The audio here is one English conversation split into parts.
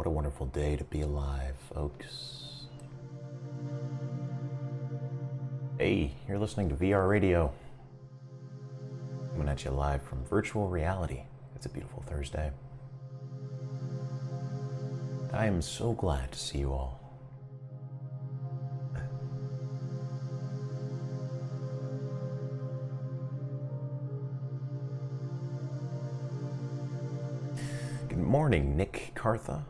What a wonderful day to be alive, folks. Hey, you're listening to VR Radio. Coming at you live from virtual reality. It's a beautiful Thursday. I am so glad to see you all. Good morning, Nick Cartha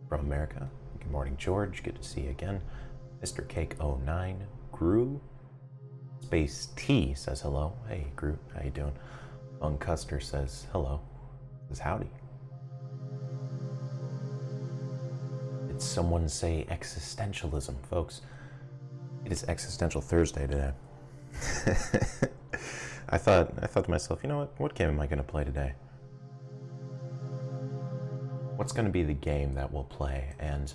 from America. Good morning, George. Good to see you again. Mr. Cake 09, Gru. Space T says hello. Hey, Gru, how you doing? Bung Custer says hello. Says howdy. Did someone say existentialism, folks? It is Existential Thursday today. I thought to myself, you know what game am I going to play today? What's going to be the game that we'll play? And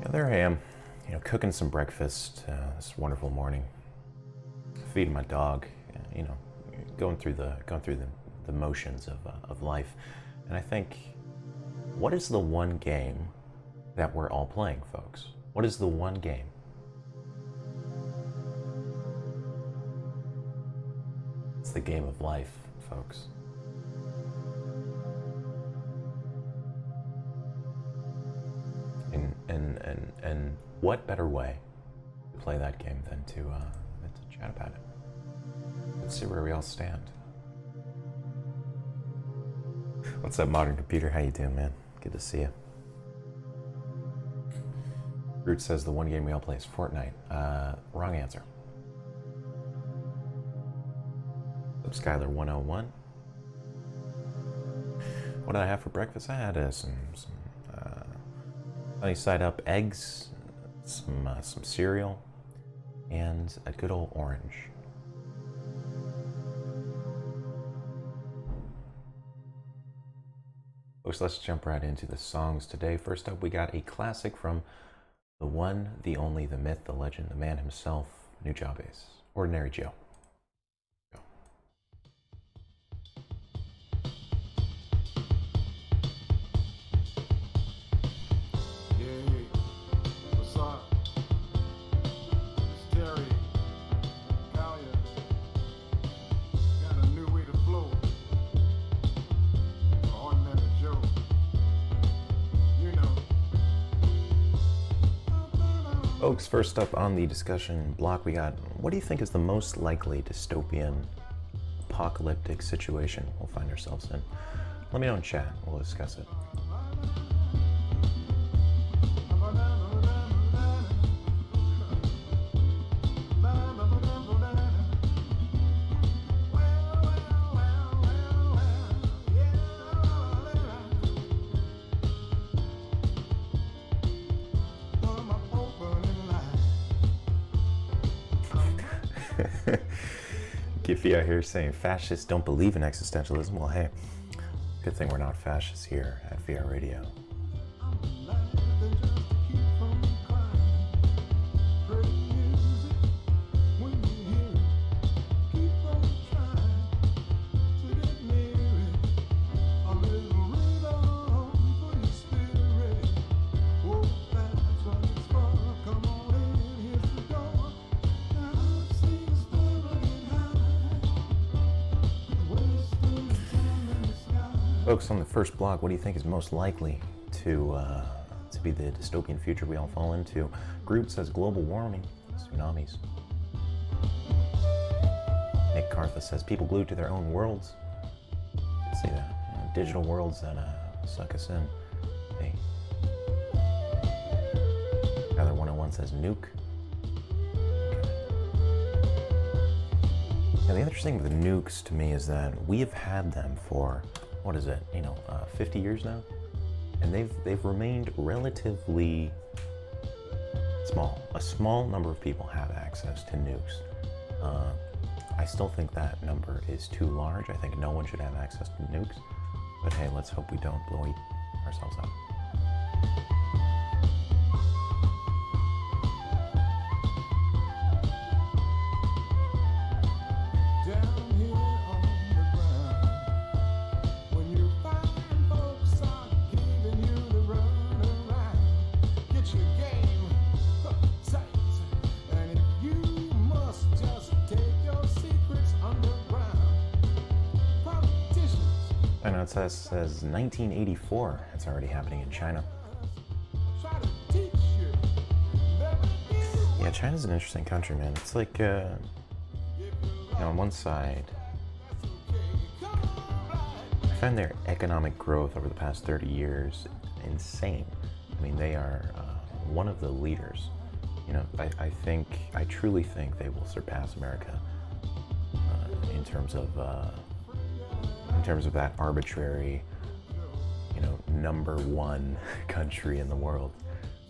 there I am, cooking some breakfast this wonderful morning, feeding my dog, going through the motions of life. And I think, what is the one game that we're all playing, folks? What is the one game? It's the game of life, folks. And what better way to play that game than to chat about it? Let's see where we all stand. What's up, Modern Computer? How you doing, man? Good to see you. Root says the one game we all play is Fortnite. Wrong answer. Up Skylar 101. What did I have for breakfast? I had some sunny side up eggs, some cereal, and a good old orange. Folks, let's jump right into the songs today. First up, we got a classic from the one, the only, the myth, the legend, the man himself, Nujabes, Ordinary Joe. Folks, first up on the discussion block, we got, what do you think is the most likely dystopian apocalyptic situation we'll find ourselves in? Let me know in chat, we'll discuss it. Giffy out here saying fascists don't believe in existentialism. Well, hey, good thing we're not fascists here at VR Radio. Folks, on the first block, what do you think is most likely to be the dystopian future we all fall into? Groot says global warming, tsunamis. Nick Cartha says people glued to their own worlds. I see that. Digital worlds that suck us in. Hey. Another 101 says nuke. Now, the interesting with the nukes to me is that we have had them for, what is it, 50 years now? And they've remained relatively small. A small number of people have access to nukes. I still think that number is too large. I think no one should have access to nukes. But hey, let's hope we don't blow ourselves up. says 1984. It's already happening in China. Yeah, China's an interesting country, man. It's like, on one side, I find their economic growth over the past 30 years insane. I mean, they are one of the leaders. I truly think they will surpass America in terms of that arbitrary, number one country in the world.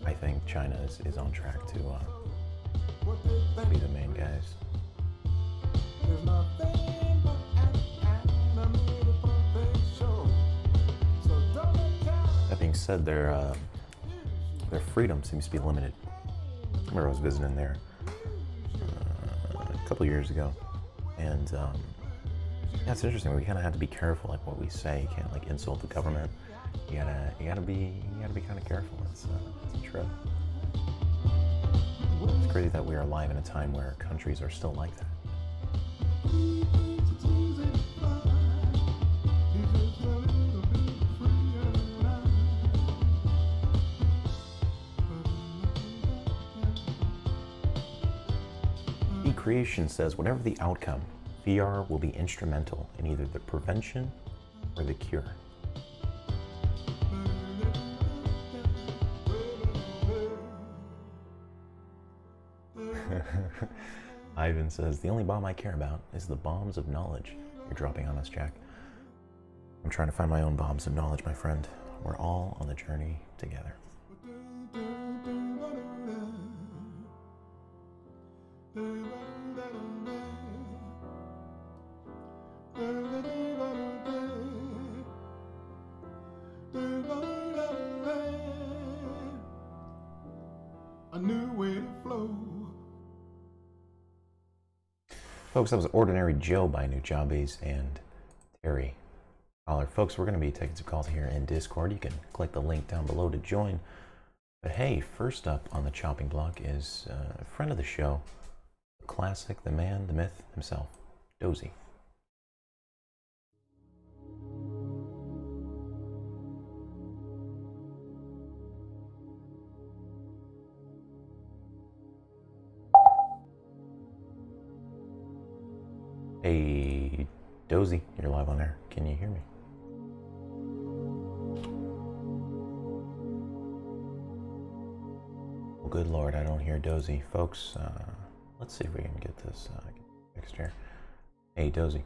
I think China is on track to be the main guys. That being said, their freedom seems to be limited. I remember I was visiting there a couple years ago, and yeah, it's interesting. We kind of have to be careful, like what we say. You can't like insult the government. You gotta be kind of careful. It's a trip. It's crazy that we are alive in a time where countries are still like that. Creation says, whatever the outcome, VR will be instrumental in either the prevention or the cure. Ivan says, the only bomb I care about is the bombs of knowledge you're dropping on us, Jack. I'm trying to find my own bombs of knowledge, my friend. We're all on the journey together. Folks, that was Ordinary Joe by Nujabes and Terry Collar. Folks, we're going to be taking some calls here in Discord. You can click the link down below to join. But hey, first up on the chopping block is a friend of the show, the classic, the man, the myth himself, Dozy. Hey, Dozy, you're live on air. Can you hear me? Well, good Lord, I don't hear Dozy. Folks, let's see if we can get this fixed here. Hey, Dozy.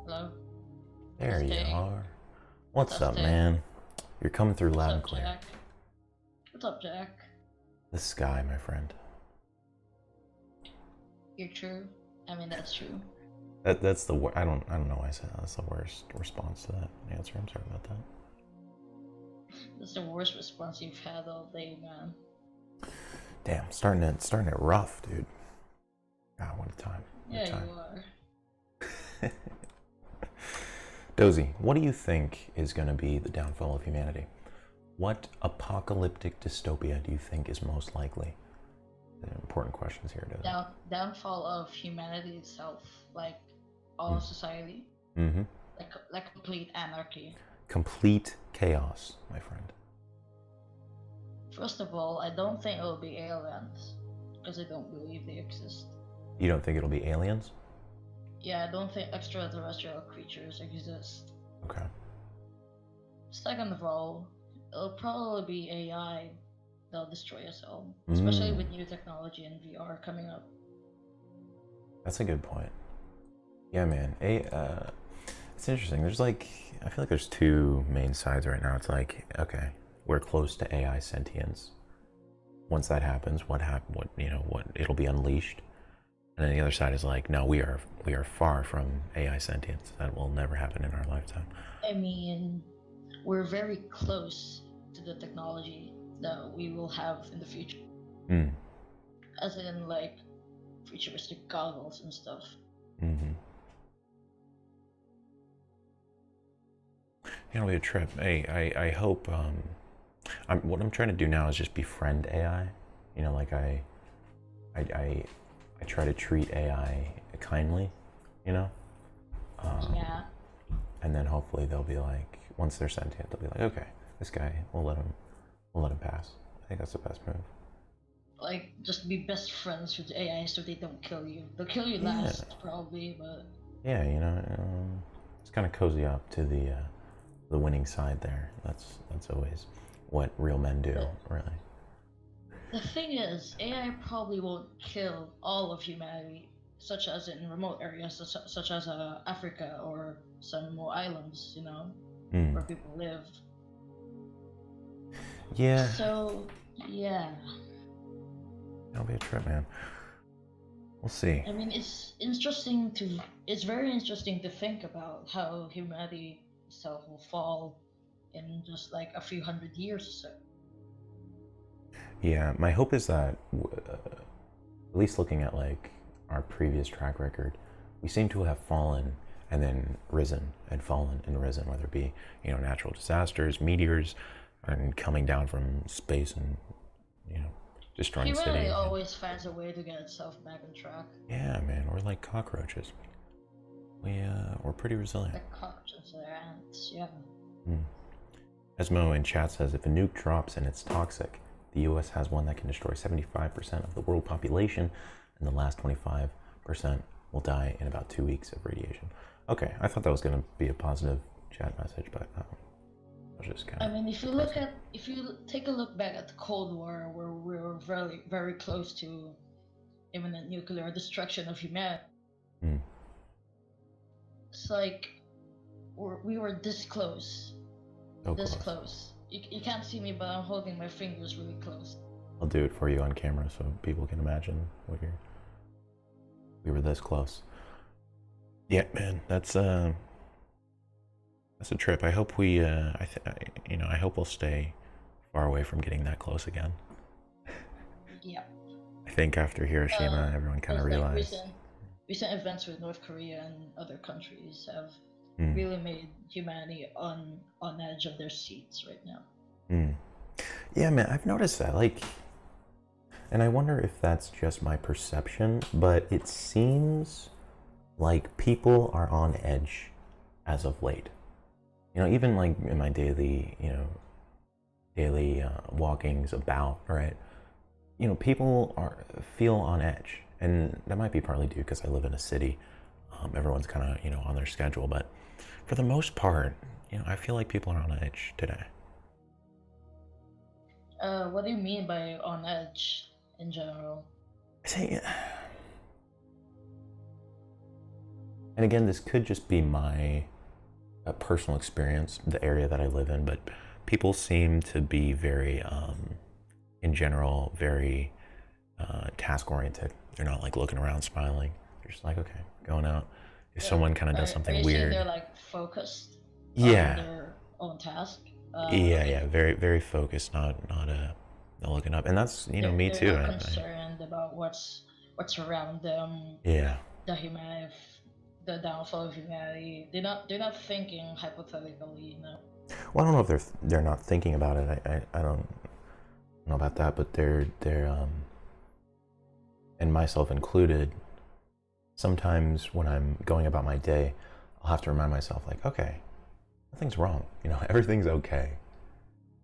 Hello? There you are. What's up, man? You're coming through loud and clear. Jack? What's up, Jack? The sky, my friend. You're true. I mean, that's true. That's the I don't know why I said that. That's the worst response to that answer. I'm sorry about that. That's the worst response you've had all day, man. Damn, starting it rough, dude. God, what a time. Yeah, you are. Dozy, what do you think is going to be the downfall of humanity? What apocalyptic dystopia do you think is most likely? Important questions here, Dozy. Downfall of humanity itself, like all of society. Mm-hmm. Like complete anarchy. Complete chaos, my friend. First of all, I don't think it will be aliens, because I don't believe they exist. You don't think it'll be aliens? Yeah, I don't think extraterrestrial creatures exist. Okay. Second of all, it'll probably be AI that'll destroy us all, especially with new technology and VR coming up. That's a good point. Yeah, man. It's interesting. There's I feel like there's two main sides right now. It's like, okay, we're close to AI sentience. Once that happens, what it'll be unleashed. And then the other side is like, no, we are far from AI sentience. That will never happen in our lifetime. I mean, we're very close to the technology that we will have in the future. As in, like, futuristic goggles and stuff. Mm-hmm. It'll be a trip. Hey, I hope. What I'm trying to do now is just befriend AI. I try to treat AI kindly, you know? Yeah. And then hopefully they'll be like, once they're sentient, they'll be like, okay, this guy, we'll let him pass. I think that's the best move. Like, just be best friends with AI so they don't kill you. They'll kill you Yeah. last, probably, but... Yeah, you know, it's kind of cozy up to the winning side there. That's always what real men do, really. The thing is, AI probably won't kill all of humanity, such as in remote areas, such as Africa or some remote islands, you know, where people live. Yeah. So, yeah. That'll be a trip, man. We'll see. I mean, it's very interesting to think about how humanity itself will fall in just like a few hundred years or so. Yeah, my hope is that, at least looking at like our previous track record, we seem to have fallen and then risen and fallen and risen, whether it be, you know, natural disasters, meteors, and coming down from space and, you know, destroying cities. Humanity always finds a way to get itself back on track. Yeah, man, we're like cockroaches. We're pretty resilient. Like cockroaches or ants, yeah. Esmo in chat says, if a nuke drops and it's toxic, the US has one that can destroy 75% of the world population, and the last 25% will die in about 2 weeks of radiation. Okay, I thought that was going to be a positive chat message, but I was just kind of... I mean, if you take a look back at the Cold War, where we were very, very close to imminent nuclear destruction of humanity, it's like we were this close. So this close. close. You can't see me, but I'm holding my fingers really close. I'll do it for you on camera so people can imagine we were this close. Yeah, man, that's a trip. I hope I hope we'll stay far away from getting that close again. Yeah. I think after Hiroshima, everyone kind of realized. Recent events with North Korea and other countries have really made humanity on edge of their seats right now. Yeah, man, I've noticed that. Like, and I wonder if that's just my perception, but it seems like people are on edge as of late. You know, even like in my daily walkings about, right? You know, people feel on edge, and that might be partly due because I live in a city. Everyone's kind of, you know, on their schedule, but for the most part, you know, I feel like people are on edge today. What do you mean by on edge in general? And again, this could just be my personal experience, the area that I live in, but people seem to be very, in general, very task-oriented. They're not like looking around smiling. They're just like, okay, going out. If someone kind of does something weird, they're like focused on their own task. Yeah, very, very focused, not looking up, and that's me too. They're not concerned about what's around them. Yeah. The downfall of humanity. They're not thinking hypothetically, you know. Well, I don't know if they're not thinking about it. I don't know about that, but they're and myself included, sometimes when I'm going about my day, I'll have to remind myself, like, okay, nothing's wrong. You know, everything's okay.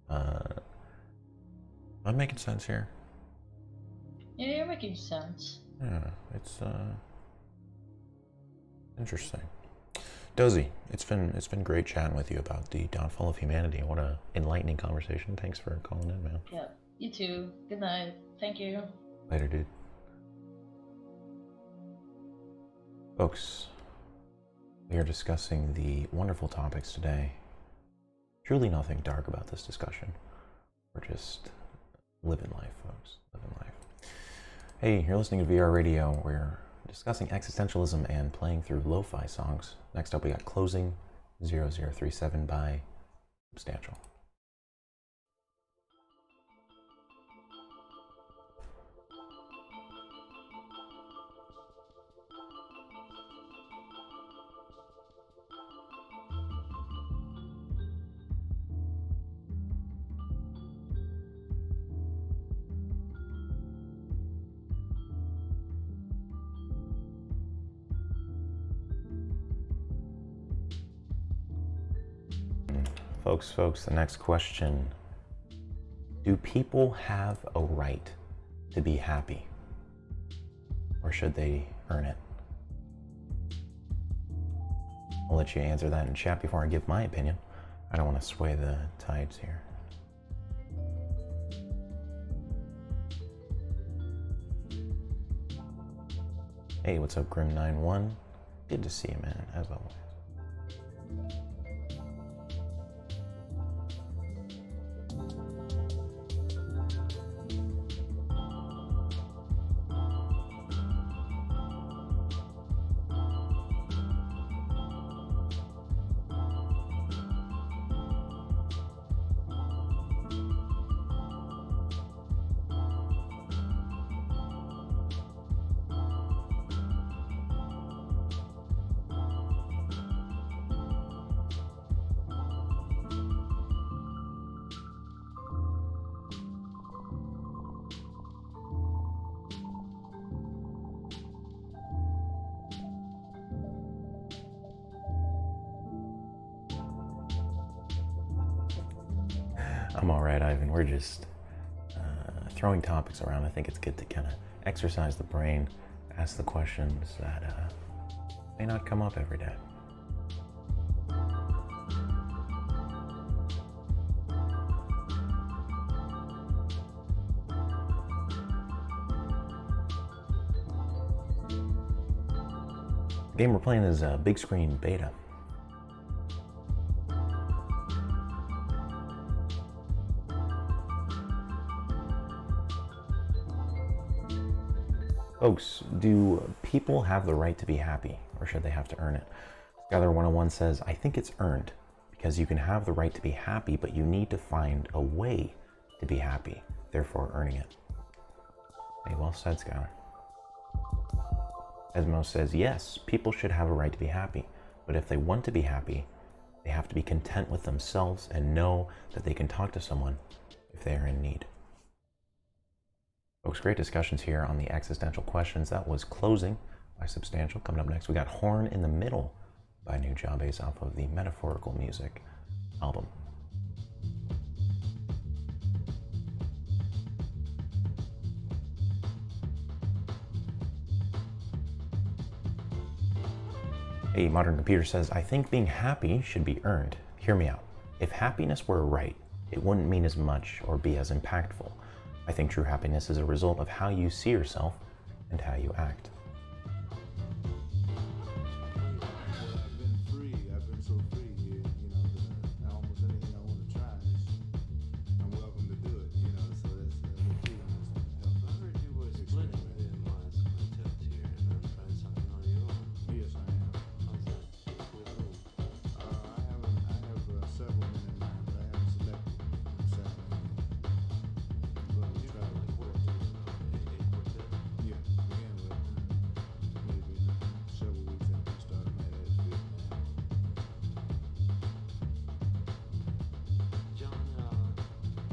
I'm making sense here. Yeah, you're making sense. Yeah, it's interesting. Dozy, it's been great chatting with you about the downfall of humanity. What a enlightening conversation. Thanks for calling in, man. Yeah, you too. Good night. Thank you. Later, dude. Folks, we are discussing the wonderful topics today. Truly nothing dark about this discussion. We're just living life, folks. Living life. Hey, you're listening to VR Radio. We're discussing existentialism and playing through lo-fi songs. Next up, we got Closing 0037 by Existential. Folks, the next question. Do people have a right to be happy? Or should they earn it? I'll let you answer that in chat before I give my opinion. I don't want to sway the tides here. Hey, what's up, Grim91? Good to see you, man, as always. I'm all right, Ivan. We're just throwing topics around. I think it's good to kind of exercise the brain, ask the questions that may not come up every day. The game we're playing is Big Screen Beta. Folks, do people have the right to be happy, or should they have to earn it? Skylar 101 says, I think it's earned, because you can have the right to be happy, but you need to find a way to be happy, therefore earning it. Hey, well said, Skylar. Esmo says, yes, people should have a right to be happy, but if they want to be happy, they have to be content with themselves and know that they can talk to someone if they are in need. Folks, great discussions here on the existential questions. That was Closing by Substantial. Coming up next, we got Horn in the Middle by Nujabes off of the Metaphorical Music album. A Modern Computer says, I think being happy should be earned. Hear me out. If happiness were a right, it wouldn't mean as much or be as impactful. I think true happiness is a result of how you see yourself and how you act.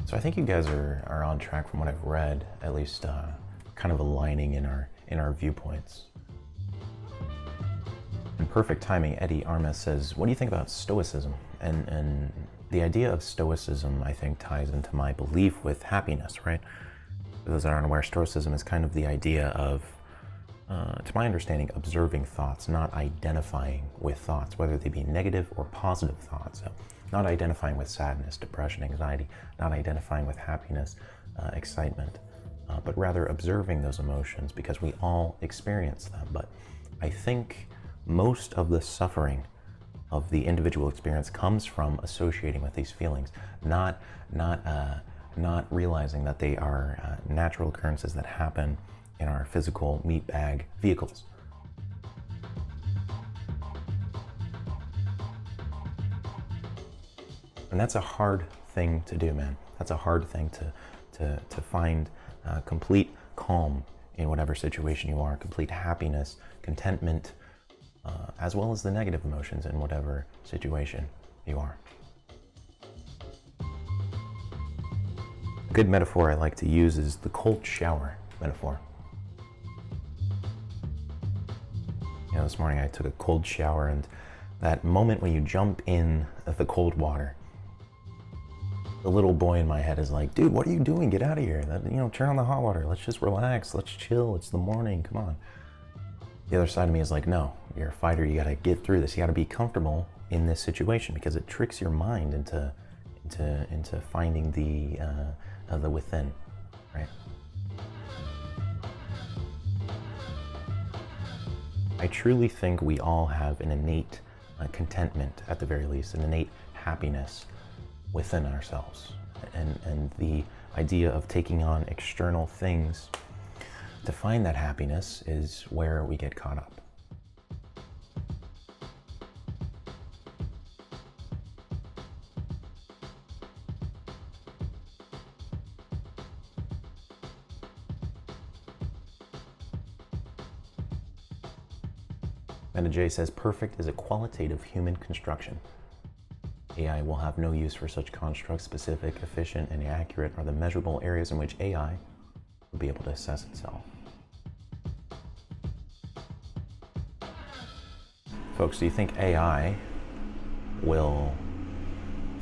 So I think you guys are on track from what I've read, at least kind of aligning in our viewpoints. In perfect timing, Eddie Armes says, what do you think about Stoicism? And the idea of Stoicism, I think, ties into my belief with happiness, right? For those that aren't aware, Stoicism is kind of the idea of, to my understanding, observing thoughts, not identifying with thoughts, whether they be negative or positive thoughts. So not identifying with sadness, depression, anxiety, not identifying with happiness, excitement, but rather observing those emotions because we all experience them. But I think most of the suffering of the individual experience comes from associating with these feelings, not realizing that they are natural occurrences that happen in our physical meat bag vehicles. And that's a hard thing to do, man. That's a hard thing to find complete calm in whatever situation you are, complete happiness, contentment, as well as the negative emotions in whatever situation you are. A good metaphor I like to use is the cold shower metaphor. You know, this morning I took a cold shower, and that moment when you jump in the cold water the little boy in my head is like, dude, what are you doing? Get out of here. Turn on the hot water. Let's just relax. Let's chill. It's the morning. Come on. The other side of me is like, no, you're a fighter. You got to get through this. You got to be comfortable in this situation because it tricks your mind into finding the within, right? I truly think we all have an innate contentment, at the very least, an innate happiness within ourselves. And the idea of taking on external things to find that happiness is where we get caught up. Meta J says, perfect is a qualitative human construction. AI will have no use for such constructs. Specific, efficient, and accurate are the measurable areas in which AI will be able to assess itself. Folks, do you think AI will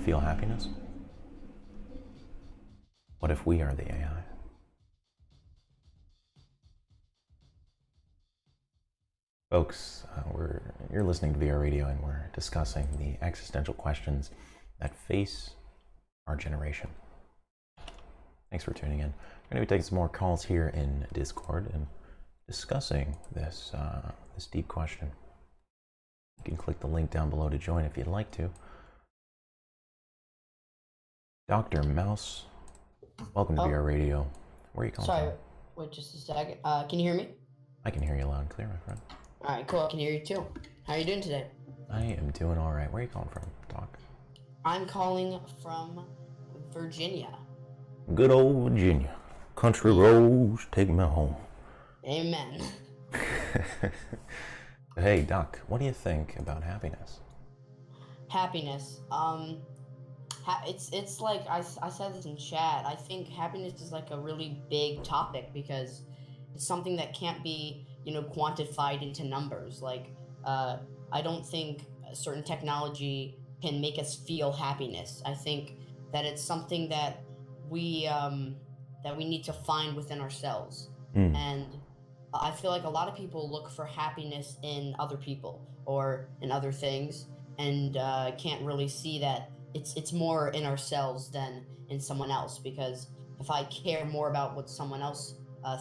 feel happiness? What if we are the AI? Folks, you're listening to VR Radio, and we're discussing the existential questions that face our generation. Thanks for tuning in. We're going to be taking some more calls here in Discord and discussing this deep question. You can click the link down below to join if you'd like to. Dr. Mouse, welcome to VR Radio. Where are you calling from? Sorry, wait just a second. Can you hear me? I can hear you loud and clear, my friend. All right, cool. I can hear you too. How are you doing today? I am doing all right. Where are you calling from, Doc? I'm calling from Virginia. Good old Virginia. Country roads take me home. Amen. Hey, Doc, what do you think about happiness? Happiness. It's like I said this in chat. I think happiness is like a really big topic because it's something that can't be, quantified into numbers. Like, I don't think a certain technology can make us feel happiness. I think that it's something that we need to find within ourselves. And I feel like a lot of people look for happiness in other people or in other things, and can't really see that it's more in ourselves than in someone else. Because if I care more about what someone else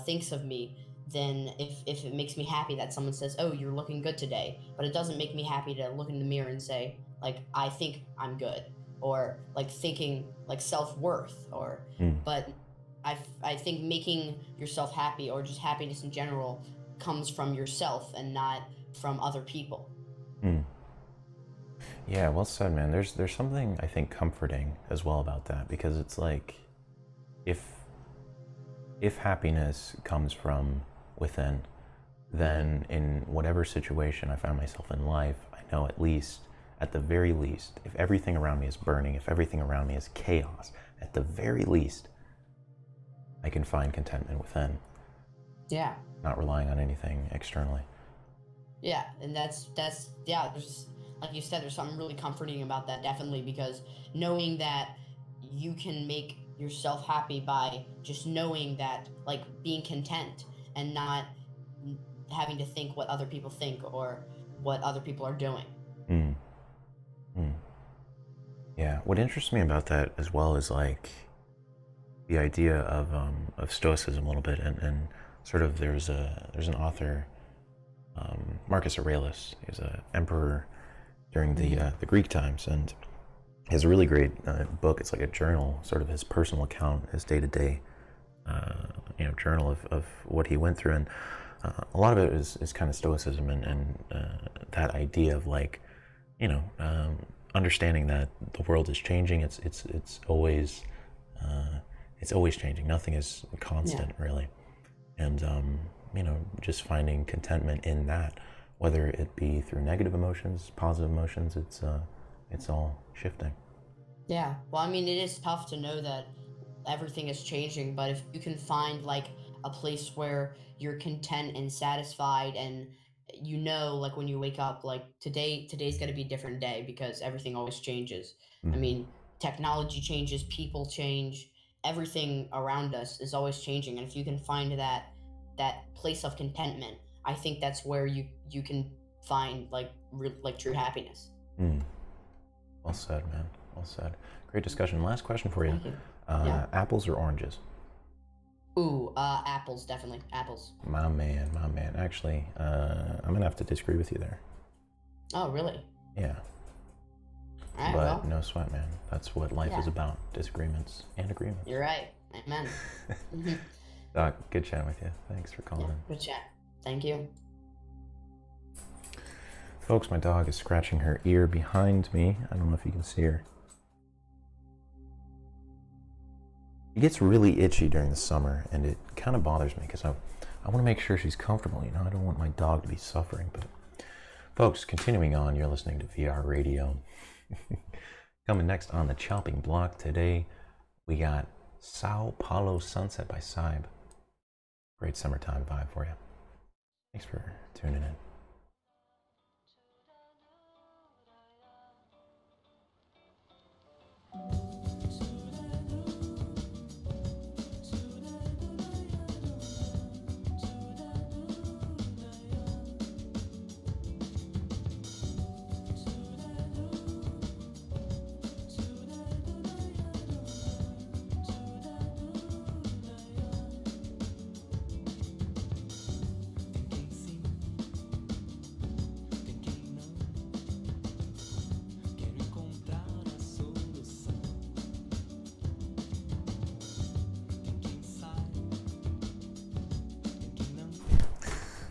thinks of me, then if it makes me happy that someone says, oh, you're looking good today, but it doesn't make me happy to look in the mirror and say, like, I think I'm good, or like thinking like self-worth, or but I think making yourself happy, or just happiness in general, comes from yourself and not from other people. Yeah, well said, man. There's something I think comforting as well about that, because it's like if happiness comes from within, then in whatever situation I find myself in life, I know at the very least, if everything around me is burning, if everything around me is chaos, at the very least, I can find contentment within. Yeah. Not relying on anything externally. Yeah, and that's yeah, there's, like you said, there's something really comforting about that, definitely, because knowing that you can make yourself happy by just knowing that, like, being content and not having to think what other people think or what other people are doing. Yeah, what interests me about that as well is like the idea of stoicism a little bit, and sort of there's an author, Marcus Aurelius. He was an emperor during the Greek times, and he has a really great book. It's like a journal, sort of his personal account, his day-to-day journal of what he went through, and a lot of it is kind of stoicism and that idea of, like, understanding that the world is changing. It's always changing. Nothing is constant, really, and just finding contentment in that, whether it be through negative emotions, positive emotions. It's all shifting. Yeah, well, I mean, it is tough to know that everything is changing, but if you can find like a place where you're content and satisfied, and like when you wake up, like today's gonna be a different day because everything always changes. I mean, technology changes, people change, everything around us is always changing. And if you can find that place of contentment, I think that's where you can find like true happiness. Well said, man. Well said. Great discussion. Last question for you. Thank you. Yeah. Apples or oranges? Ooh, apples, definitely. Apples. My man. Actually, I'm going to have to disagree with you there. Oh, really? Yeah. All right, But well, no sweat, man. That's what life is about. Disagreements and agreements. you're right. Amen. Doc, good chatting with you. Thanks for calling in. Good chat. Thank you. Folks, my dog is scratching her ear behind me. I don't know if you can see her. She gets really itchy during the summer, and it kind of bothers me because I want to make sure she's comfortable. You know, I don't want my dog to be suffering. But folks, continuing on, you're listening to VR Radio. Coming next on the chopping block today, we got Sao Paulo Sunset by Saib. Great summertime vibe for you. Thanks for tuning in.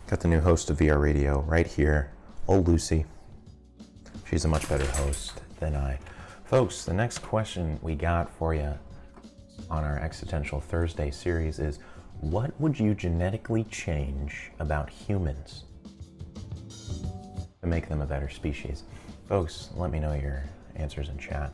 Got the new host of VR Radio right here, old Lucy. She's a much better host than I. Folks, the next question we got for you on our Existential Thursday series is, what would you genetically change about humans to make them a better species? Folks, let me know your answers in chat.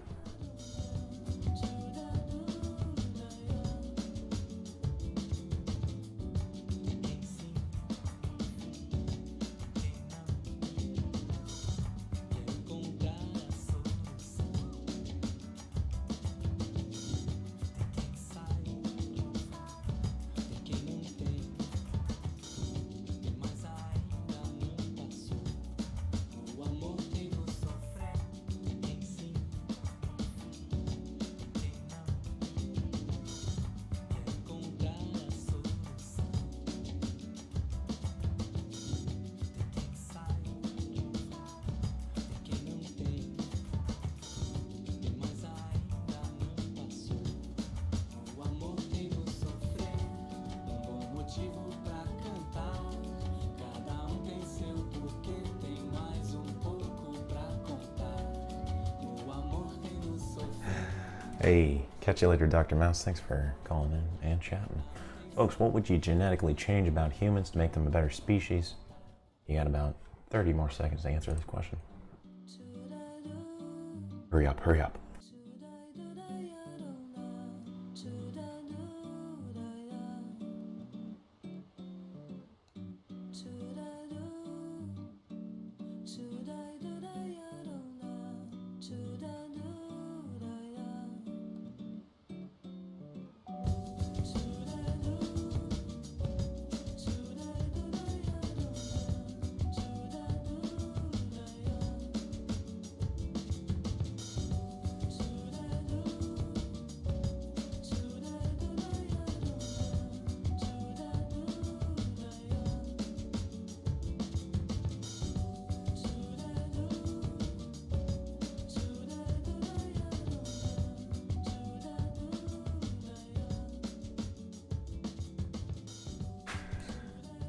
Hey, catch you later, Dr. Mouse. Thanks for calling in and chatting. Folks, what would you genetically change about humans to make them a better species? You got about 30 more seconds to answer this question. Hurry up, hurry up.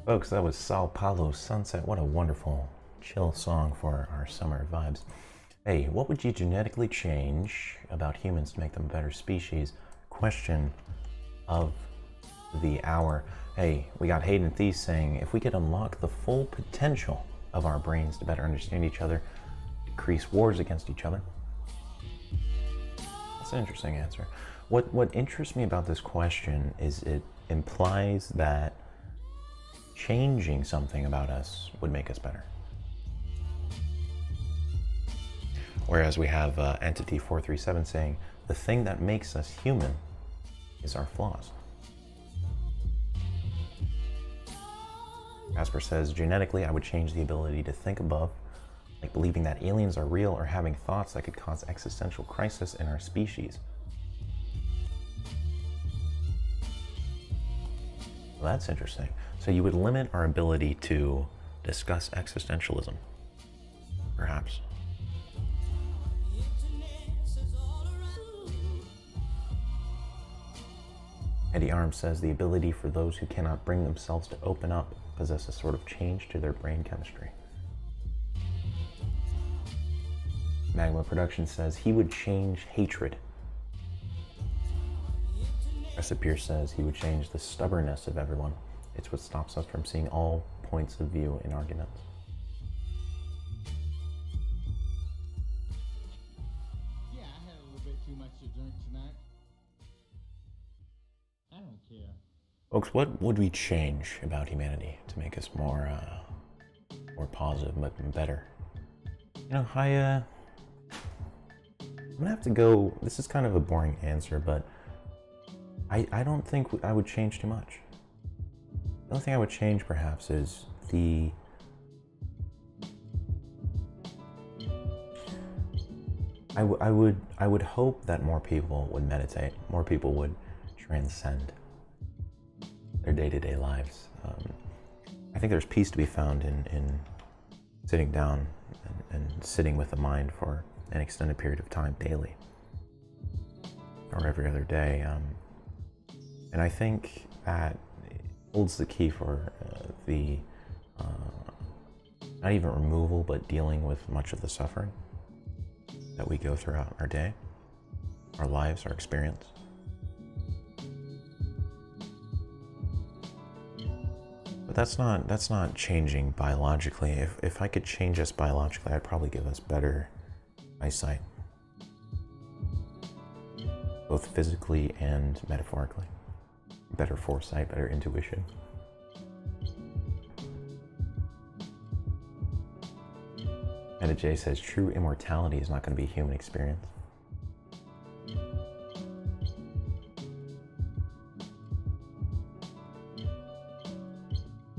Folks, that was Sao Paulo Sunset. What a wonderful, chill song for our summer vibes. Hey, what would you genetically change about humans to make them a better species? Question of the hour. Hey, we got Hayden Thies saying, if we could unlock the full potential of our brains to better understand each other, decrease wars against each other. That's an interesting answer. What interests me about this question is it implies that changing something about us would make us better. Whereas we have Entity 437 saying, the thing that makes us human is our flaws. Casper says, genetically, I would change the ability to think above, like believing that aliens are real or having thoughts that could cause existential crisis in our species. Well, that's interesting. So you would limit our ability to discuss existentialism, perhaps. Eddie Arms says, the ability for those who cannot bring themselves to open up possess a sort of change to their brain chemistry. Magma Production says, he would change hatred. Recipere says, he would change the stubbornness of everyone. It's what stops us from seeing all points of view in arguments. Yeah, I had a little bit too much to drink tonight. I don't care. Folks, what would we change about humanity to make us more positive, but better? You know, I'm gonna have to go, this is kind of a boring answer, but I don't think I would change too much. The only thing I would change perhaps is I would hope that more people would meditate, more people would transcend their day-to-day lives. I think there's peace to be found in sitting down and sitting with the mind for an extended period of time daily or every other day. And I think that holds the key for the not even removal, but dealing with much of the suffering that we go throughout our day, our lives, our experience. But that's not changing biologically. If I could change us biologically, I'd probably give us better eyesight, both physically and metaphorically. Better foresight, better intuition. Meta J says, true immortality is not going to be a human experience.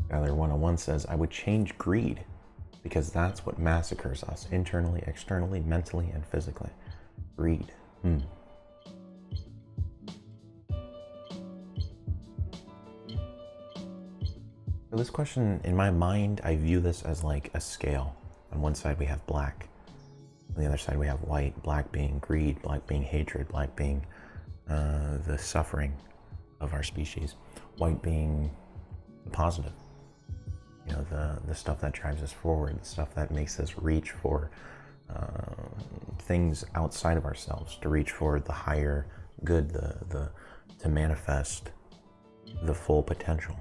Skylar 101 says, I would change greed because that's what massacres us internally, externally, mentally, and physically. Greed. So this question, in my mind, I view this as like a scale. On one side we have black, on the other side we have white, black being greed, black being hatred, black being the suffering of our species, white being the positive. You know, the stuff that drives us forward, the stuff that makes us reach for things outside of ourselves, to reach for the higher good, to manifest the full potential,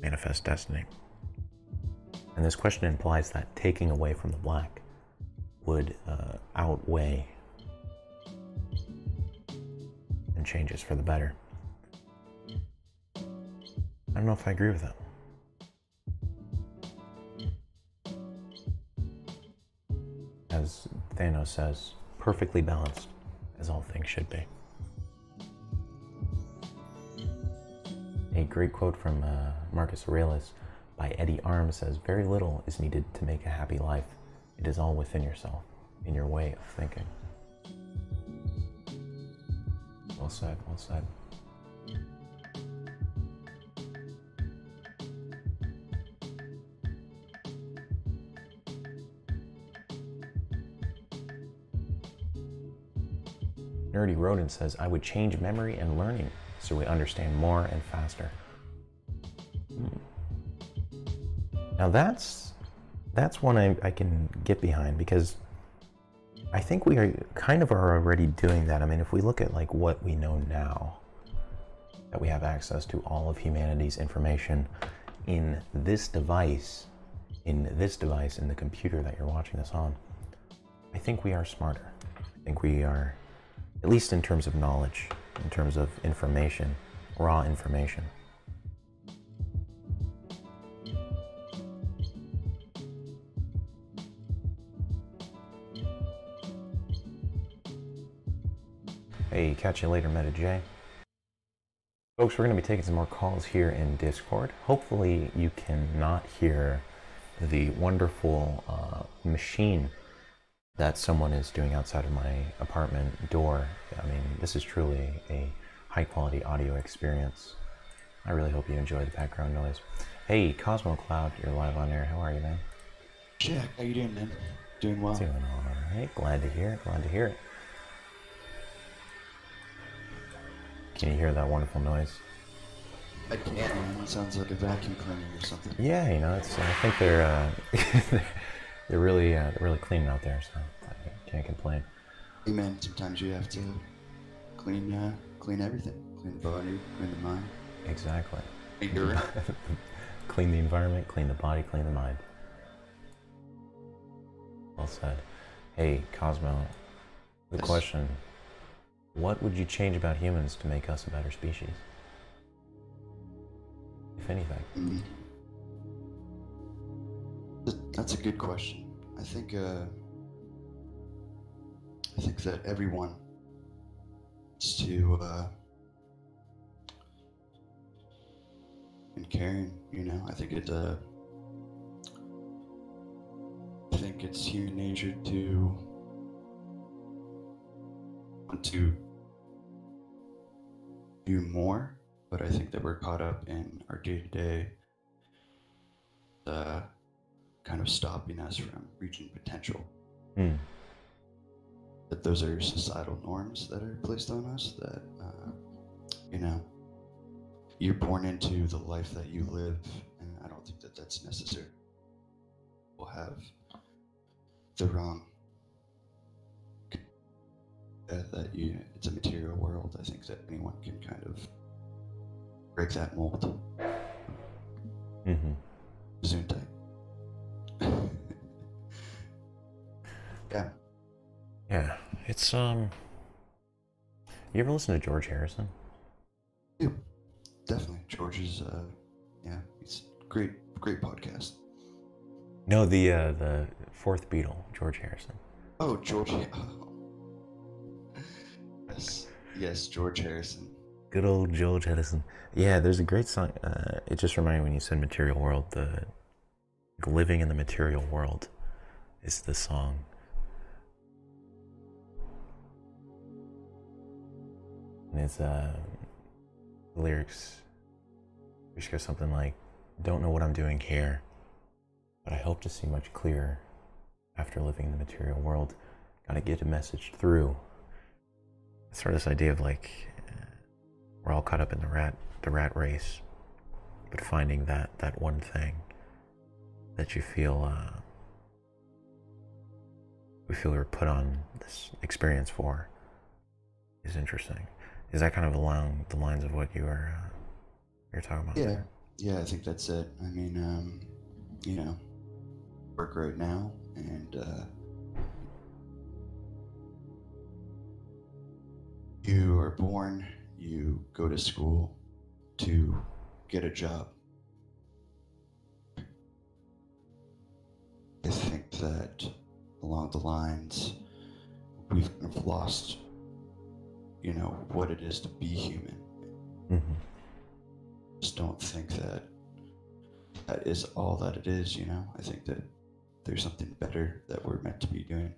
manifest destiny. And this question implies that taking away from the black would outweigh and change us for the better. I don't know if I agree with that. As Thanos says, perfectly balanced, as all things should be. A great quote from Marcus Aurelius by Eddie Arms says, very little is needed to make a happy life. It is all within yourself, in your way of thinking. Well said, well said. Nerdy Rodent says, I would change memory and learning so we understand more and faster. Now that's one I can get behind, because I think we are already doing that. I mean, if we look at like what we know now, that we have access to all of humanity's information in this device, in the computer that you're watching this on, I think we are smarter. I think we are, at least in terms of knowledge, in terms of information, raw information. Hey, catch you later, Meta J. Folks, we're going to be taking some more calls here in Discord. Hopefully you cannot hear the wonderful machine that someone is doing outside of my apartment door. I mean, this is truly a high-quality audio experience. I really hope you enjoy the background noise. Hey, Cosmo Cloud, you're live on air. How are you, man? Jack, how you doing, man? Doing well. Doing all right. Glad to hear it. Glad to hear it. Can you hear that wonderful noise? I can't, man. It sounds like a vacuum cleaner or something. Yeah, you know, it's. I think they're they're really cleaning out there, so I can't complain. Hey, man. Sometimes you have to clean everything. Clean the body, clean the mind. Exactly. Clean the environment, clean the body, clean the mind. Well said. Hey, Cosmo. The question: what would you change about humans to make us a better species? If anything. That's a good question. I think that everyone is to and caring. You know, I think it's human nature to want to do more, but I think that we're caught up in our day-to-day kind of stopping us from reaching potential. That those are societal norms that are placed on us, that you know, you're born into the life that you live, and I don't think that that's necessary. We'll have the wrong it's a material world. I think that anyone can kind of break that mold. Zoom tight. Yeah, it's You ever listen to George Harrison? Yeah, definitely. George is he's great podcast. No, the fourth Beatle, George Harrison. Oh, George. Oh. Yes, George Harrison. Good old George Harrison. Yeah, there's a great song. It just reminded me when you said material world. The living in the material world is the song. And it's lyrics just go something like, "Don't know what I'm doing here, but I hope to see much clearer after living in the material world. Gotta get a message through." It's sort of this idea of like, we're all caught up in the rat race, but finding that one thing that you feel we feel we're put on this experience for is interesting. Is that kind of along the lines of what you're talking about? Yeah, I think that's it. I mean, you know, work right now, and you are born, you go to school to get a job. I think that along the lines, we've kind of lost, you know, what it is to be human. Just don't think that is all that it is, you know. I think that there's something better that we're meant to be doing.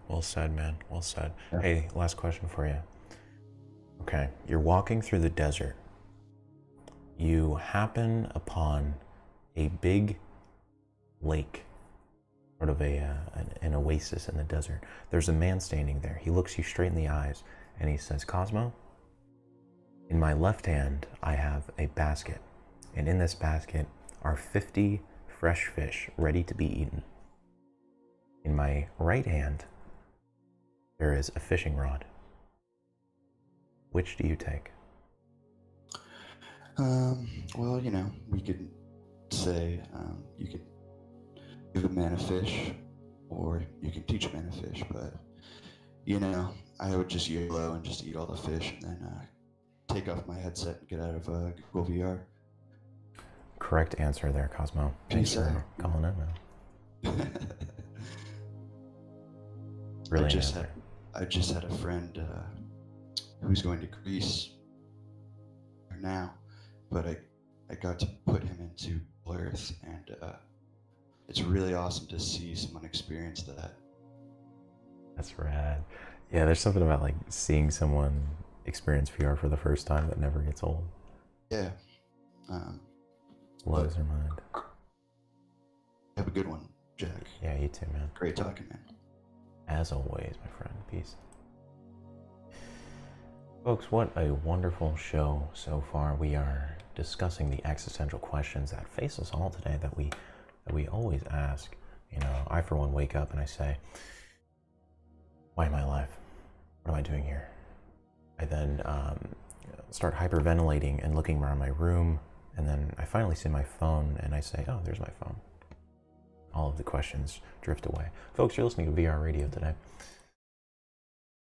Well said, man. Well said. Yeah. Hey, last question for you. Okay, you're walking through the desert. You happen upon a big lake, sort of an oasis in the desert. There's a man standing there. He looks you straight in the eyes and he says, "Cosmo, in my left hand, I have a basket. And in this basket are 50 fresh fish ready to be eaten. In my right hand, there is a fishing rod. Which do you take?" Well, you know, we could say you could give a man a fish, or you can teach a man a fish, but, you know, I would just YOLO and just eat all the fish and then take off my headset and get out of Google VR. Correct answer there, Cosmo. Thanks for calling in, man. Really, I just had a friend who's going to Greece now, but I got to put him into Earth, and it's really awesome to see someone experience that. That's rad. Yeah, there's something about like seeing someone experience VR for the first time that never gets old. Yeah. Blows their mind. Have a good one, Jack. Yeah, you too, man. Great talking, man. As always, my friend. Peace. Folks, what a wonderful show so far. We are discussing the existential questions that face us all today that we always ask. You know, I for one wake up and I say, why am I alive? What am I doing here? I then start hyperventilating and looking around my room, and then I finally see my phone and I say, oh, there's my phone. All of the questions drift away. Folks, you're listening to VR Radio today.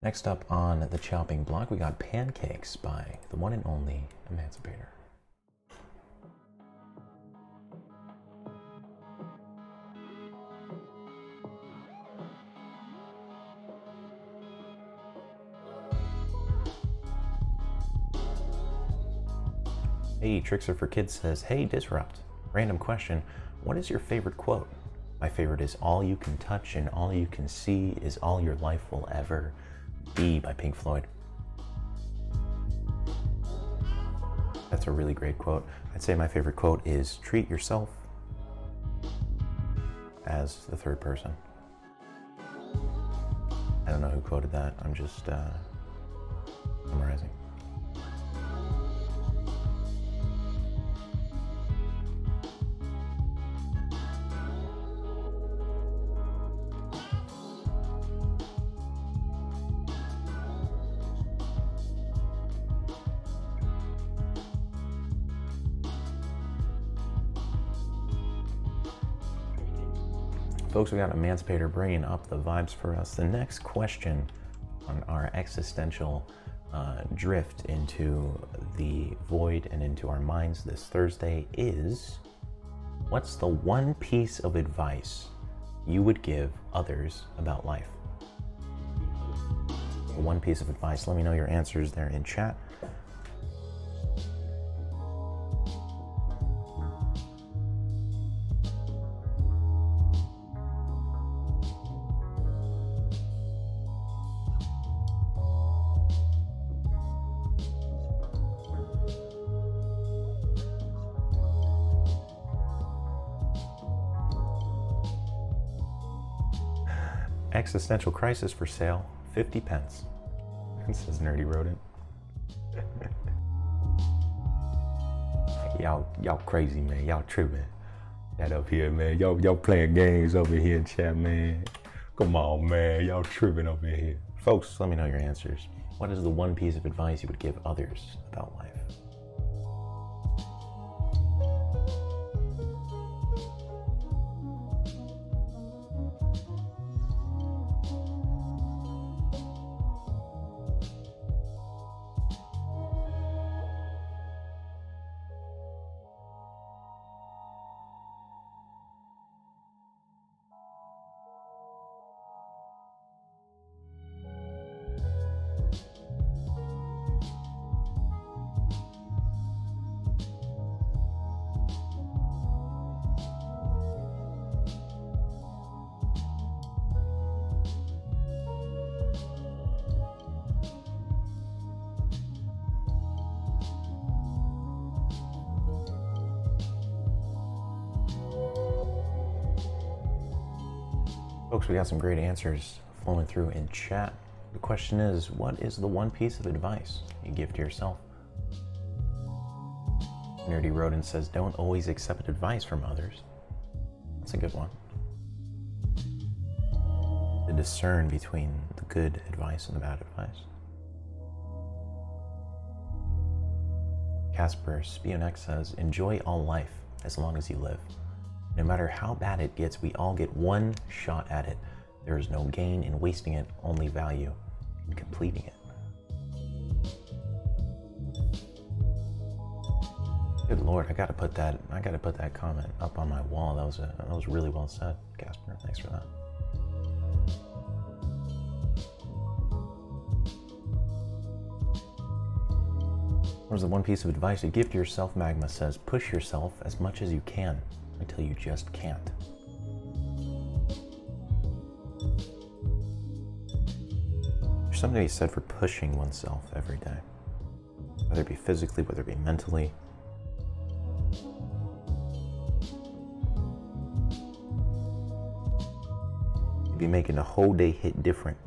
Next up on the chopping block, we got Pancakes by the one and only Emancipator. Hey, Trickster for Kids says, hey, Disrupt. Random question, what is your favorite quote? My favorite is, all you can touch and all you can see is all your life will ever be, by Pink Floyd. That's a really great quote. I'd say my favorite quote is, treat yourself as the third person. I don't know who quoted that. I'm just summarizing. Folks, we got Emancipator bringing up the vibes for us. The next question on our existential drift into the void and into our minds this Thursday is, what's the one piece of advice you would give others about life? The one piece of advice. Let me know your answers there in chat. Existential crisis for sale, 50 pence. It says Nerdy Rodent. y'all crazy, man. Y'all tripping. That up here, man. Y'all playing games over here in chat, man. Come on, man. Y'all tripping over here. Folks, let me know your answers. What is the one piece of advice you would give others about life? Folks, we got some great answers flowing through in chat. The question is, what is the one piece of advice you give to yourself? Nerdy Rodent says, don't always accept advice from others. That's a good one. To discern between the good advice and the bad advice. Casper Spionex says, enjoy all life as long as you live. No matter how bad it gets, we all get one shot at it. There is no gain in wasting it, only value in completing it. Good Lord, I gotta put that comment up on my wall. That was really well said, Casper. Thanks for that. What is the one piece of advice you give to yourself? Magma says, push yourself as much as you can until you just can't. There's something to be said for pushing oneself every day, whether it be physically, whether it be mentally. You'd be making a whole day hit different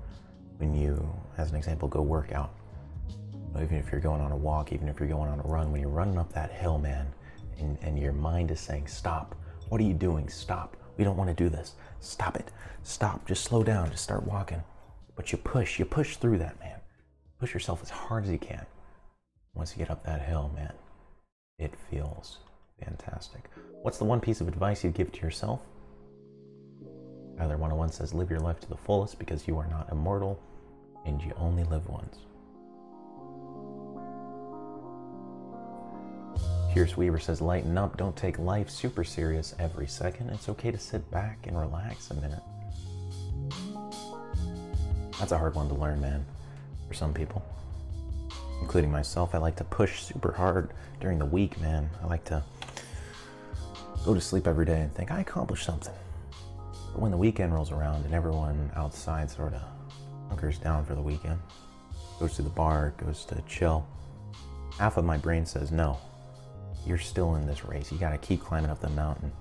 when you, as an example, go work out. Even if you're going on a walk, even if you're going on a run, when you're running up that hill, man, and your mind is saying, stop. What are you doing? Stop. We don't want to do this. Stop it. Stop. Just slow down. Just start walking. But you push through that, man. Push yourself as hard as you can. Once you get up that hill, man, it feels fantastic. What's the one piece of advice you'd give to yourself? Tyler 101 says, live your life to the fullest because you are not immortal and you only live once. Pierce Weaver says, lighten up, don't take life super serious every second. It's okay to sit back and relax a minute. That's a hard one to learn, man, for some people, including myself. I like to push super hard during the week, man. I like to go to sleep every day and think I accomplished something. But when the weekend rolls around and everyone outside sort of hunkers down for the weekend, goes to the bar, goes to chill, half of my brain says, no, you're still in this race. You got to keep climbing up the mountain.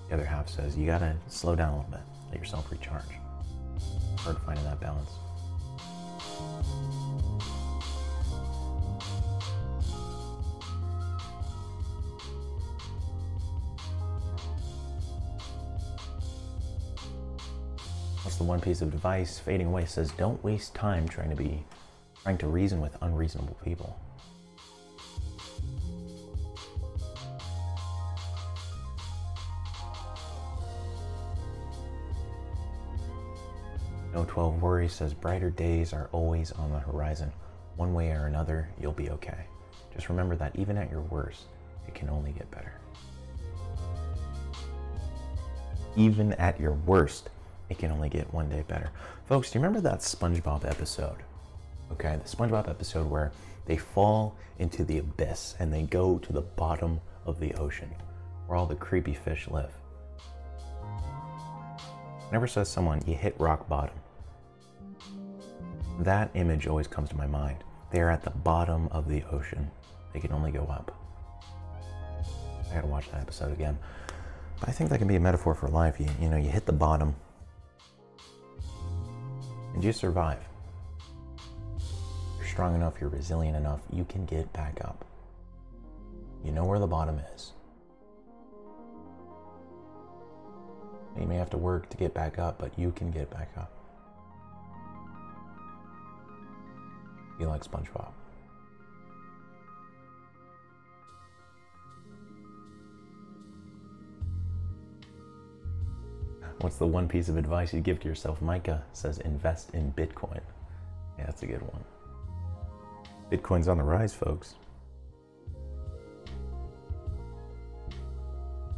The other half says, you got to slow down a little bit, let yourself recharge. Hard finding that balance. What's the one piece of advice? Fading Away says, don't waste time trying to reason with unreasonable people. No 12 Worries says, brighter days are always on the horizon. One way or another, you'll be okay. Just remember that even at your worst, it can only get better. Even at your worst, it can only get one day better. Folks, do you remember that SpongeBob episode? Okay, the SpongeBob episode where they fall into the abyss and they go to the bottom of the ocean, where all the creepy fish live. Whenever says someone, you hit rock bottom, that image always comes to my mind. They're at the bottom of the ocean. They can only go up. I gotta watch that episode again. But I think that can be a metaphor for life. You know, you hit the bottom and you survive. You're strong enough, you're resilient enough, you can get back up. You know where the bottom is. You may have to work to get back up, but you can get back up. Be like SpongeBob. What's the one piece of advice you'd give to yourself? Micah says, invest in Bitcoin. Yeah, that's a good one. Bitcoin's on the rise, folks.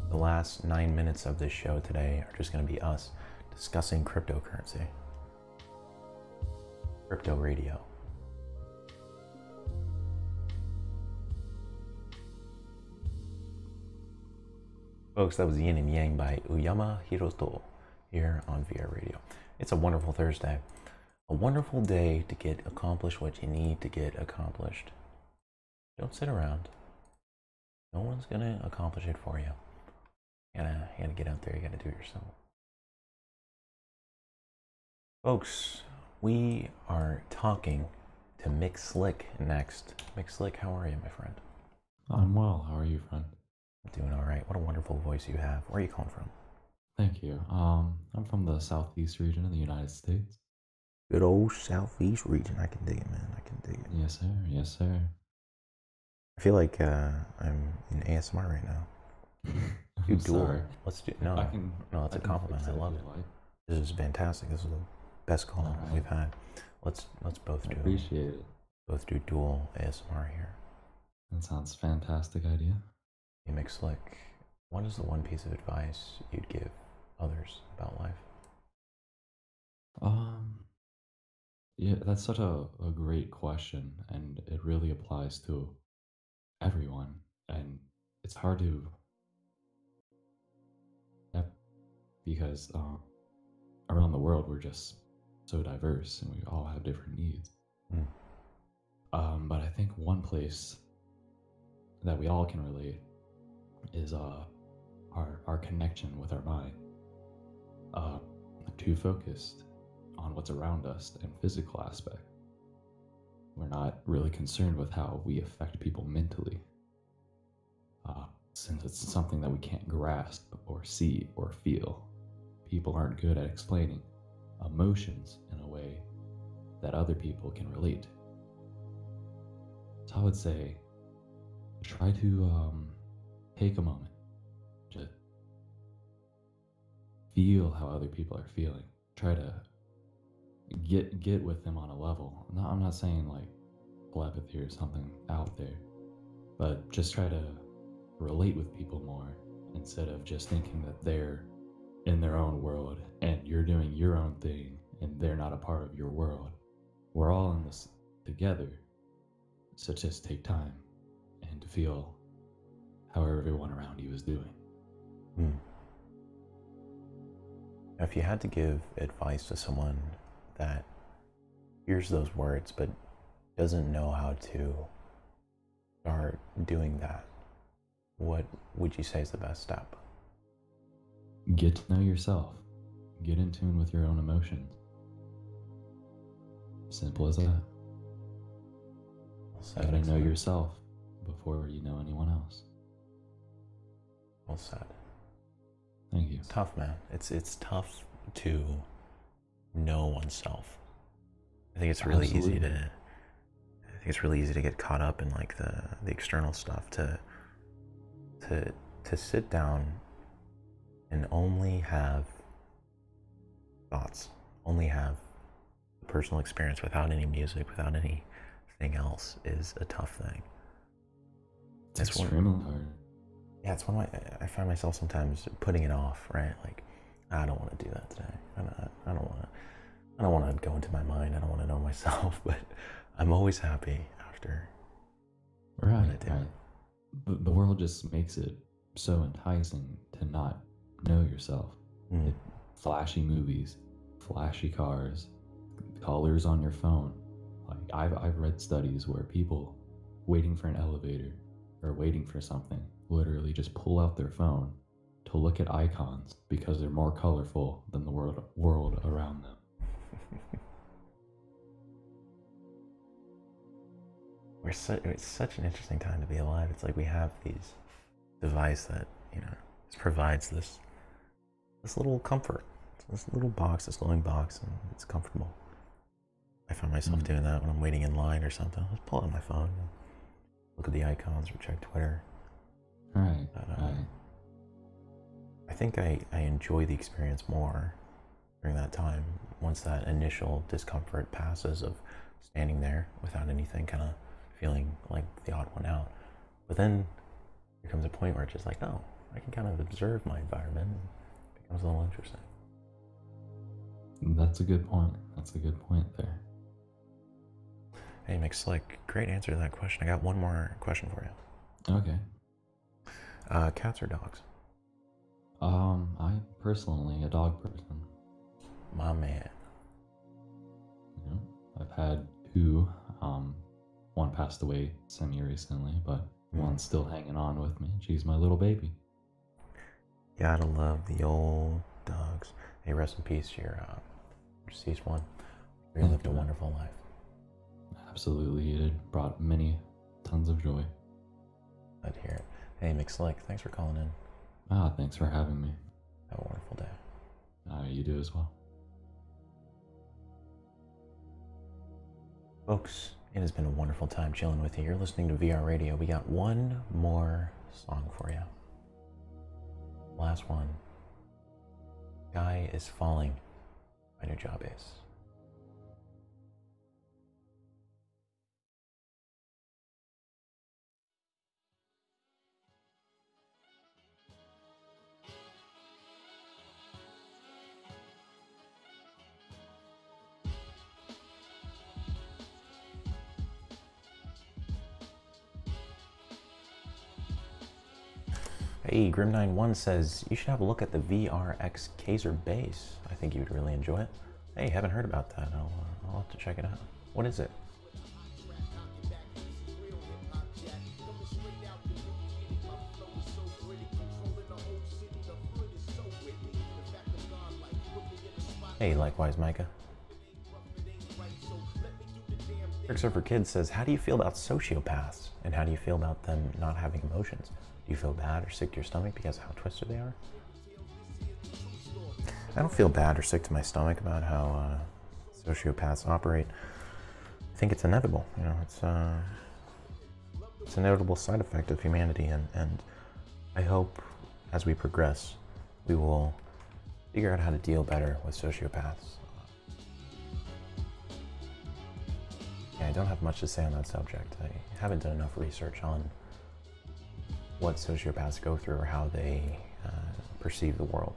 The last 9 minutes of this show today are just going to be us discussing cryptocurrency. Crypto radio. Folks, that was Yin and Yang by Uyama Hiroto here on VR Radio. It's a wonderful Thursday. A wonderful day to get accomplished what you need to get accomplished. Don't sit around. No one's going to accomplish it for you. You gotta get out there, you gotta do it yourself. Folks, we are talking to Mick Slick next. Mick Slick, how are you, my friend? I'm well. How are you, friend? I'm doing all right. What a wonderful voice you have. Where are you calling from? Thank you. I'm from the southeast region of the United States. Good old southeast region. I can dig it, man. I can dig it. Yes, sir. Yes, sir. I feel like I'm in ASMR right now. Do dual. Sorry. Let's do no. That's a compliment. I love it. Like. This is fantastic. This is the best call Right. we've had. Let's both I do. appreciate it. Both do dual ASMR here. That sounds fantastic idea. Hey, Mick Slick, what is the one piece of advice you'd give others about life? Yeah, that's such a great question, and it really applies to everyone, and it's hard to, yep, because around the world we're just so diverse and we all have different needs. Mm. But I think one place that we all can relate is our connection with our mind. Too focused on what's around us and physical aspect. We're not really concerned with how we affect people mentally, since it's something that we can't grasp or see or feel. People aren't good at explaining emotions in a way that other people can relate to. So I would say, try to take a moment to feel how other people are feeling. Try to get with them on a level. No, I'm not saying like telepathy or something out there, but just try to relate with people more instead of just thinking that they're in their own world and you're doing your own thing and they're not a part of your world. We're all in this together. So just take time and to feel how everyone around you is doing. Mm. If you had to give advice to someone that hears those words but doesn't know how to start doing that, what would you say is the best step? Get to know yourself. Get in tune with your own emotions. Simple as that. You gotta know yourself before you know anyone else. Well said. Thank you. It's tough, man. It's tough to know oneself. I think it's really easy to get caught up in like the external stuff, to sit down and only have thoughts, only have personal experience without any music, without anything else, is a tough thing. It's extremely hard. Yeah, it's one of my, I find myself sometimes putting it off, right? Like, I don't want to do that today. I don't want to go into my mind. I don't want to know myself, but I'm always happy after. Right. The world just makes it so enticing to not know yourself. Mm. Flashy movies, flashy cars, colors on your phone. Like I've read studies where people waiting for an elevator or waiting for something literally just pull out their phone to look at icons because they're more colorful than the world around them. It's such an interesting time to be alive. It's like we have these device that, just provides this little comfort. This little box, this glowing box, and it's comfortable. I find myself doing that when I'm waiting in line or something. I'll just pull out my phone, look at the icons, or check Twitter. Right. I think I enjoy the experience more during that time once that initial discomfort passes of standing there without anything, kind of feeling like the odd one out. But then there comes a point where it's just like, no, I can kind of observe my environment, and it becomes a little interesting. That's a good point. That's a good point there. Hey, McSlick, great answer to that question. I got one more question for you. Okay. Cats or dogs? I'm personally a dog person. My man. I've had two. One passed away semi-recently, but one's still hanging on with me. She's my little baby. Gotta love the old dogs. Hey, rest in peace to your deceased one. You lived a wonderful life. Absolutely, it had brought tons of joy. Glad to hear it. Hey, McSlick, thanks for calling in. Thanks for having me. Have a wonderful day. You do as well. Folks, it has been a wonderful time chilling with you. You're listening to VR Radio. We got one more song for you. Last one. Sky is Falling by New Job Ace. Hey, Grim91 says, you should have a look at the VRX Kaiser bass. I think you would really enjoy it. Hey, haven't heard about that. I'll have to check it out. What is it? Hey, likewise, Micah. Tricks Are for Kids says, how do you feel about sociopaths? And how do you feel about them not having emotions? Do you feel bad or sick to your stomach because of how twisted they are? I don't feel bad or sick to my stomach about how sociopaths operate. I think it's inevitable. You know, it's an inevitable side effect of humanity, and I hope as we progress, we will figure out how to deal better with sociopaths. Yeah, I don't have much to say on that subject. I haven't done enough research on what sociopaths go through or how they perceive the world.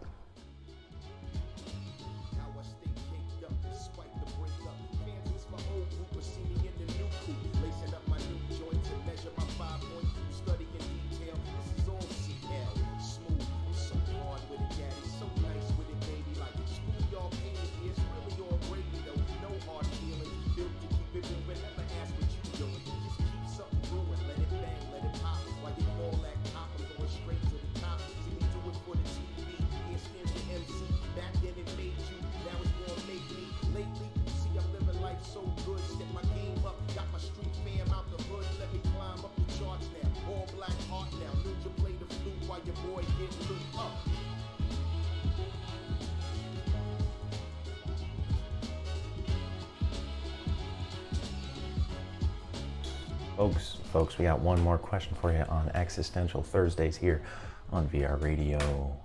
Folks, we got one more question for you on Existential Thursdays here on VR Radio.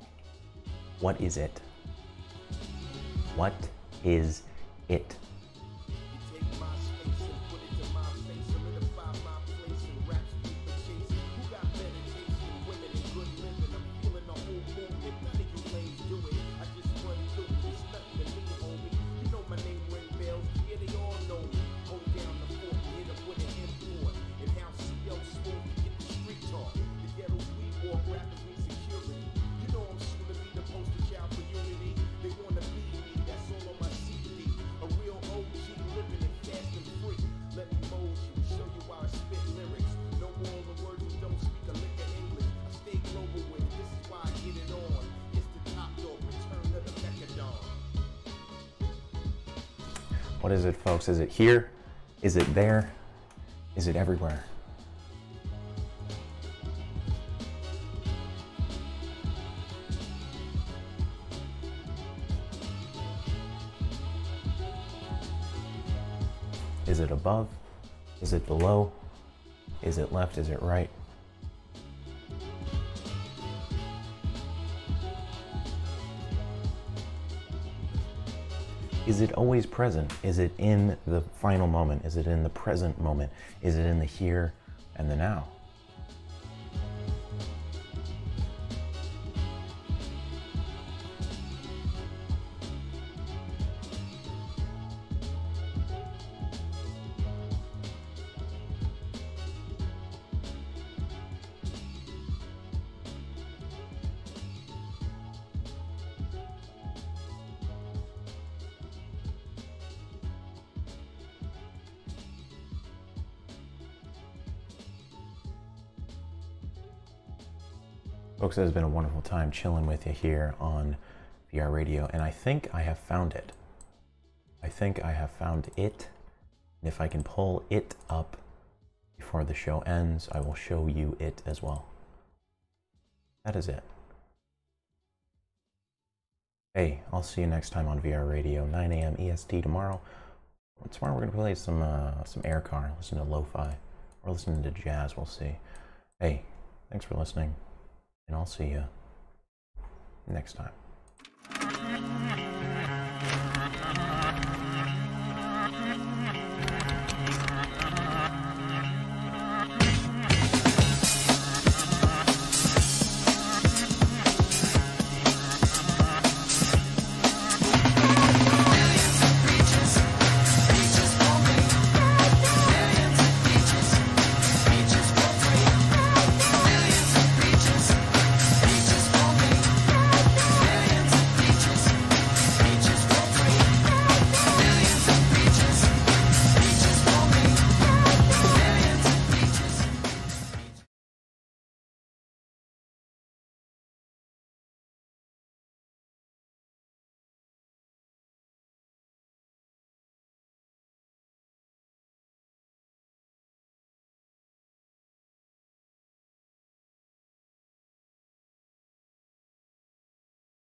What is it? What is it? What is it, folks? Is it here? Is it there? Is it everywhere? Is it above? Is it below? Is it left? Is it right? Is it always present? Is it in the final moment? Is it in the present moment? Is it in the here and the now? Folks, it has been a wonderful time chilling with you here on VR Radio, and I think I have found it. I think I have found it, and if I can pull it up before the show ends, I will show you it as well. That is it. Hey, I'll see you next time on VR Radio, 9 a.m. EST tomorrow. Tomorrow we're going to play some Aircar, listen to lo-fi, or listen to jazz, we'll see. Hey, thanks for listening. And I'll see you next time.